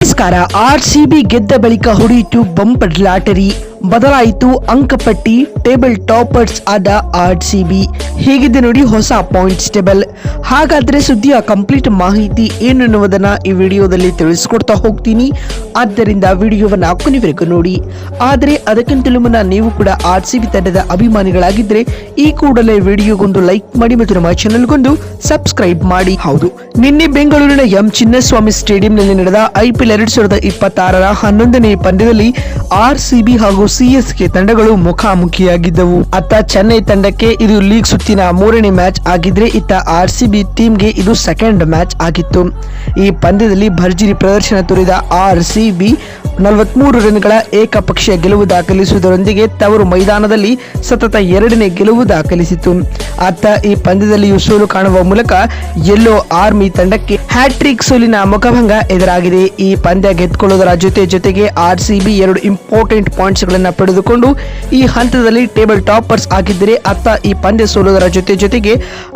ನಮಸ್ಕಾರ. ಆರ್ಸಿಬಿ ಗೆದ್ದ ಬಳಿಕ ಹೊಡೆಯಿತು ಬಂಪರ್ ಲಾಟರಿ, ಬದಲಾಯಿತು ಅಂಕಪಟ್ಟಿ. ಟೇಬಲ್ ಟಾಪರ್ಸ್ ಆದ ಆರ್ಸಿಬಿ. ಹೇಗಿದೆ ನೋಡಿ ಹೊಸ ಪಾಯಿಂಟ್ಸ್ ಟೇಬಲ್. ಹಾಗಾದ್ರೆ ಸುದ್ದಿಯ ಕಂಪ್ಲೀಟ್ ಮಾಹಿತಿ ಏನು ಅನ್ನುವುದನ್ನ ಈ ವಿಡಿಯೋದಲ್ಲಿ ತಿಳಿಸ್ಕೊಡ್ತಾ ಹೋಗ್ತೀನಿ. ಆದ್ದರಿಂದ ವಿಡಿಯೋವನ್ನ ಕೊನೆವರೆಗೂ ನೋಡಿ. ಆದರೆ ಅದಕ್ಕಿಂತಲೂ ಮುನ್ನ ನೀವು ಕೂಡ ಆರ್ಸಿಬಿ ತಂಡದ ಅಭಿಮಾನಿಗಳಾಗಿದ್ರೆ ಈ ಕೂಡಲೇ ವಿಡಿಯೋಗೊಂದು ಲೈಕ್ ಮಾಡಿ ಮತ್ತು ನಮ್ಮ ಚಾನೆಲ್ಗೊಂದು ಸಬ್ಸ್ಕ್ರೈಬ್ ಮಾಡಿ. ಹೌದು, ನಿನ್ನೆ ಬೆಂಗಳೂರಿನ ಎಂ ಚಿನ್ನಸ್ವಾಮಿ ಸ್ಟೇಡಿಯಂನಲ್ಲಿ ನಡೆದ IPL 2026ರ 11ನೇ ಪಂದ್ಯದಲ್ಲಿ ಆರ್ಸಿಬಿ ಹಾಗೂ ಸಿಎಸ್ಕೆ ತಂಡಗಳು ಮುಖಾಮುಖಿಯಾಗಿದ್ದವು. ಅತ್ತ ಚೆನ್ನೈ ತಂಡಕ್ಕೆ ಇದು ಲೀಗ್ ಸುತ್ತಿನ 3ನೇ ಮ್ಯಾಚ್ ಆಗಿದ್ರೆ ಇತ್ತ ಆರ್ಸಿಬಿ ಟೀಮ್ಗೆ ಇದು ಸೆಕೆಂಡ್ ಮ್ಯಾಚ್ ಆಗಿತ್ತು. ಈ ಪಂದ್ಯದಲ್ಲಿ ಭರ್ಜರಿ ಪ್ರದರ್ಶನ ತೋರಿದ ಆರ್ಸಿಬಿ 43 ರನ್ಗಳ ಏಕಪಕ್ಷೀಯ ಗೆಲುವು ದಾಖಲಿಸುವುದರೊಂದಿಗೆ ತವರು ಮೈದಾನದಲ್ಲಿ ಸತತ 2ನೇ ಗೆಲುವು ದಾಖಲಿಸಿತು. ಅತ್ತ ಈ ಪಂದ್ಯದಲ್ಲಿಯೂ ಸೋಲು ಕಾಣುವ ಮೂಲಕ ಯೆಲ್ಲೋ ಆರ್ಮಿ ತಂಡಕ್ಕೆ ಹ್ಯಾಟ್ರಿಕ್ ಸೋಲಿನ ಮುಖಭಂಗ ಎದುರಾಗಿದೆ. ಈ ಪಂದ್ಯ ಗೆದ್ದುಕೊಳ್ಳುವುದರ ಜೊತೆಗೆ ಆರ್ಸಿಬಿ 2 ಇಂಪಾರ್ಟೆಂಟ್ ಪಾಯಿಂಟ್ಸ್ ಗಳನ್ನ ಪಡೆದುಕೊಂಡು ಈ ಹಂತದಲ್ಲಿ ಟೇಬಲ್ ಟಾಪರ್ಸ್ ಆಗಿದ್ದರೆ, ಅತ್ತ ಈ ಪಂದ್ಯ ಸೋಲುವುದರ ಜೊತೆಗೆ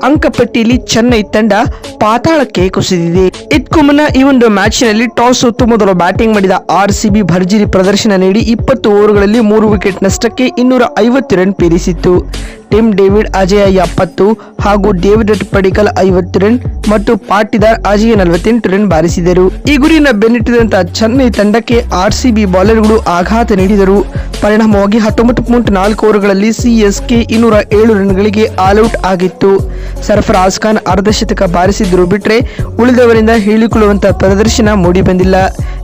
ಅಂಕಪಟ್ಟಿಯಲ್ಲಿ ಚೆನ್ನೈ ತಂಡ ಪಾತಾಳಕ್ಕೆ ಕುಸಿದಿದೆ. ಇದಕ್ಕೂ ಮುನ್ನ ಈ ಒಂದು ಮ್ಯಾಚ್ನಲ್ಲಿ ಟಾಸ್ ಸೋತು ಮೊದಲು ಬ್ಯಾಟಿಂಗ್ ಮಾಡಿದ ಆರ್ಸಿಬಿ ಭರ್ಜರಿ ಪ್ರದರ್ಶನ ನೀಡಿ 20 ಓವರ್ಗಳಲ್ಲಿ 3 ವಿಕೆಟ್ ನಷ್ಟಕ್ಕೆ 250 ರನ್ ಪೇರಿಸಿತ್ತು. ಟಿಮ್ ಡೇವಿಡ್ ಅಜಯ 70 ಹಾಗೂ ಡೇವಿಡ್ ಪಡಿಕಲ್ 50 ರನ್ ಮತ್ತು ಪಾಟಿದಾರ್ ಅಜಯ 48 ರನ್ ಬಾರಿಸಿದರು. ಈ ಗುರಿಯನ್ನು ಬೆನ್ನಟ್ಟಿದಂತ ಚೆನ್ನೈ ತಂಡಕ್ಕೆ ಆರ್ಸಿಬಿ ಬೌಲರ್ಗಳು ಆಘಾತ ನೀಡಿದರು. ಪರಿಣಾಮವಾಗಿ 19.4 ಓವರ್ಗಳಲ್ಲಿ ಸಿಎಸ್ಕೆ 207 ರನ್ಗಳಿಗೆ ಆಲ್ಔಟ್ ಆಗಿತ್ತು. ಸರ್ಫರಾಜ್ ಖಾನ್ ಅರ್ಧಶತಕ ಬಾರಿಸಿದ್ರು ಬಿಟ್ರೆ ಉಳಿದವರಿಂದ ಹೇಳಿಕೊಳ್ಳುವಂತ ಪ್ರದರ್ಶನ ಮೂಡಿ ಬಂದಿಲ್ಲ.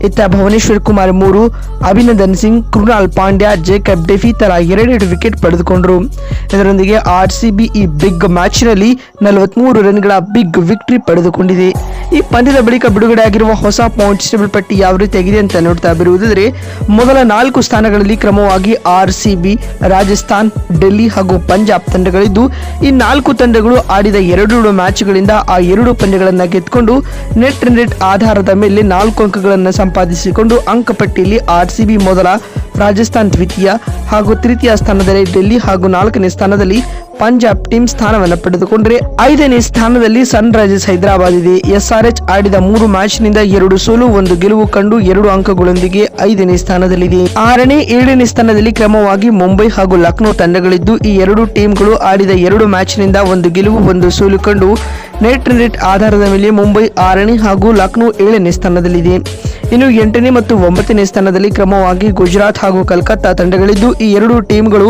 ಇತ್ತ ಭುವನೇಶ್ವರ್ ಕುಮಾರ್ 3, ಅಭಿನಂದನ್ ಸಿಂಗ್, ಕೃಣಾಲ್ ಪಾಂಡ್ಯ, ಜೇಕಬ್ ಡೆಫಿ ತಲಾ 2 ವಿಕೆಟ್ ಪಡೆದುಕೊಂಡರು. ಇದರೊಂದಿಗೆ ಆರ್ಸಿಬಿ ಈ ಬಿಗ್ ಮ್ಯಾಚ್ ನಲ್ಲಿ 43 ರನ್ಗಳ ಬಿಗ್ ವಿಕ್ಟರಿ ಪಡೆದುಕೊಂಡಿದೆ. ಈ ಪಂದ್ಯದ ಬಳಿಕ ಬಿಡುಗಡೆಯಾಗಿರುವ ಹೊಸ ಪಾಯಿಂಟ್ಸ್ ಟೇಬಲ್ ಪಟ್ಟಿ ಯಾವ ರೀತಿಯಾಗಿದೆ ಅಂತ ನೋಡ್ತಾ ಬರುವುದಾದರೆ, ಮೊದಲ 4 ಸ್ಥಾನಗಳಲ್ಲಿ ಕ್ರಮವಾಗಿ ಆರ್ಸಿಬಿ, ರಾಜಸ್ಥಾನ್, ಡೆಲ್ಲಿ ಹಾಗೂ ಪಂಜಾಬ್ ತಂಡಗಳಿದ್ದು, ಈ 4 ತಂಡಗಳು ಆಡಿದ 2 ಮ್ಯಾಚ್ಗಳಿಂದ ಆ 2 ಪಂದ್ಯಗಳನ್ನು ಗೆದ್ದುಕೊಂಡು ನೆಟ್ ರನ್ ರೇಟ್ ಆಧಾರದ ಮೇಲೆ 4 ಅಂಕಗಳನ್ನು ಸಂಪಾದಿಸಿಕೊಂಡು ಅಂಕಪಟ್ಟಿಯಲ್ಲಿ ಆರ್ಸಿಬಿ ಮೊದಲ, ರಾಜಸ್ಥಾನ್ ದ್ವಿತೀಯ ಹಾಗೂ ತೃತೀಯ ಸ್ಥಾನದಲ್ಲಿ ಡೆಲ್ಲಿ ಹಾಗೂ 4ನೇ ಸ್ಥಾನದಲ್ಲಿ ಪಂಜಾಬ್ ಟೀಮ್ ಸ್ಥಾನವನ್ನು ಪಡೆದುಕೊಂಡರೆ 5ನೇ ಸ್ಥಾನದಲ್ಲಿ ಸನ್ ರೈಸರ್ಸ್ ಹೈದರಾಬಾದ್ ಇದೆ. SRH ಆಡಿದ 3 ಮ್ಯಾಚ್ನಿಂದ 2 ಸೋಲು 1 ಗೆಲುವು ಕಂಡು 2 ಅಂಕಗಳೊಂದಿಗೆ 5ನೇ ಸ್ಥಾನದಲ್ಲಿದೆ. 6ನೇ 7ನೇ ಸ್ಥಾನದಲ್ಲಿ ಕ್ರಮವಾಗಿ ಮುಂಬೈ ಹಾಗೂ ಲಕ್ನೋ ತಂಡಗಳಿದ್ದು, ಈ 2 ಟೀಮ್ಗಳು ಆಡಿದ 2 ಮ್ಯಾಚ್ನಿಂದ 1 ಗೆಲುವು 1 ಸೋಲು ಕಂಡು ನೆಟ್ ರನ್ ರೇಟ್ ಆಧಾರದ ಮೇಲೆ ಮುಂಬೈ 6ನೇ ಹಾಗೂ ಲಕ್ನೋ 7ನೇ ಸ್ಥಾನದಲ್ಲಿದೆ. ಇನ್ನು 8ನೇ ಮತ್ತು 9ನೇ ಸ್ಥಾನದಲ್ಲಿ ಕ್ರಮವಾಗಿ ಗುಜರಾತ್ ಹಾಗೂ ಕಲ್ಕತ್ತಾ ತಂಡಗಳಿದ್ದು, ಈ 2 ಟೀಮ್ಗಳು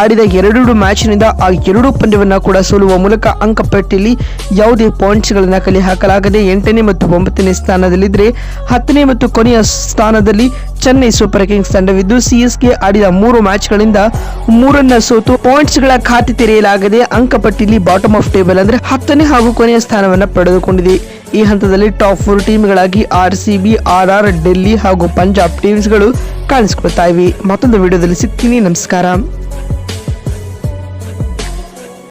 ಆಡಿದ 2 ಮ್ಯಾಚ್ನಿಂದ ಆ 2 ಪಂದ್ಯವನ್ನು ಕೂಡ ಸೋಲುವ ಮೂಲಕ ಅಂಕಪಟ್ಟಿಯಲ್ಲಿ ಯಾವುದೇ ಪಾಯಿಂಟ್ಸ್ ಗಳನ್ನ ಕಲೆ ಹಾಕಲಾಗದೆ 8ನೇ ಮತ್ತು 9ನೇ ಸ್ಥಾನದಲ್ಲಿದ್ದರೆ, 10ನೇ ಮತ್ತು ಕೊನೆಯ ಸ್ಥಾನದಲ್ಲಿ ಚೆನ್ನೈ ಸೂಪರ್ ಕಿಂಗ್ಸ್ ತಂಡವಿದ್ದು, ಸಿಎಸ್ಕೆ ಆಡಿದ 3 ಮ್ಯಾಚ್ಗಳಿಂದ 3 ಸೋತು ಪಾಯಿಂಟ್ಸ್ ಗಳ ಖಾತೆ ತೆರೆಯಲಾಗದೆ ಅಂಕಪಟ್ಟಿಯಲ್ಲಿ ಬಾಟಮ್ ಆಫ್ ಟೇಬಲ್ ಅಂದ್ರೆ 10ನೇ ಹಾಗೂ ಕೊನೆಯ ಸ್ಥಾನವನ್ನು ಪಡೆದುಕೊಂಡಿದೆ. ಈ ಹಂತದಲ್ಲಿ ಟಾಪ್ 4 ಟೀಮ್ಗಳಾಗಿ ಆರ್ಸಿಬಿ, RR, ಡೆಲ್ಲಿ ಹಾಗೂ ಪಂಜಾಬ್ ಟೀಮ್ಸ್ಗಳು ಕಾಣಿಸಿಕೊಳ್ತಾ ಇವೆ. ಮತ್ತೊಂದು ವಿಡಿಯೋದಲ್ಲಿ ಸಿಗ್ತೀನಿ. ನಮಸ್ಕಾರ.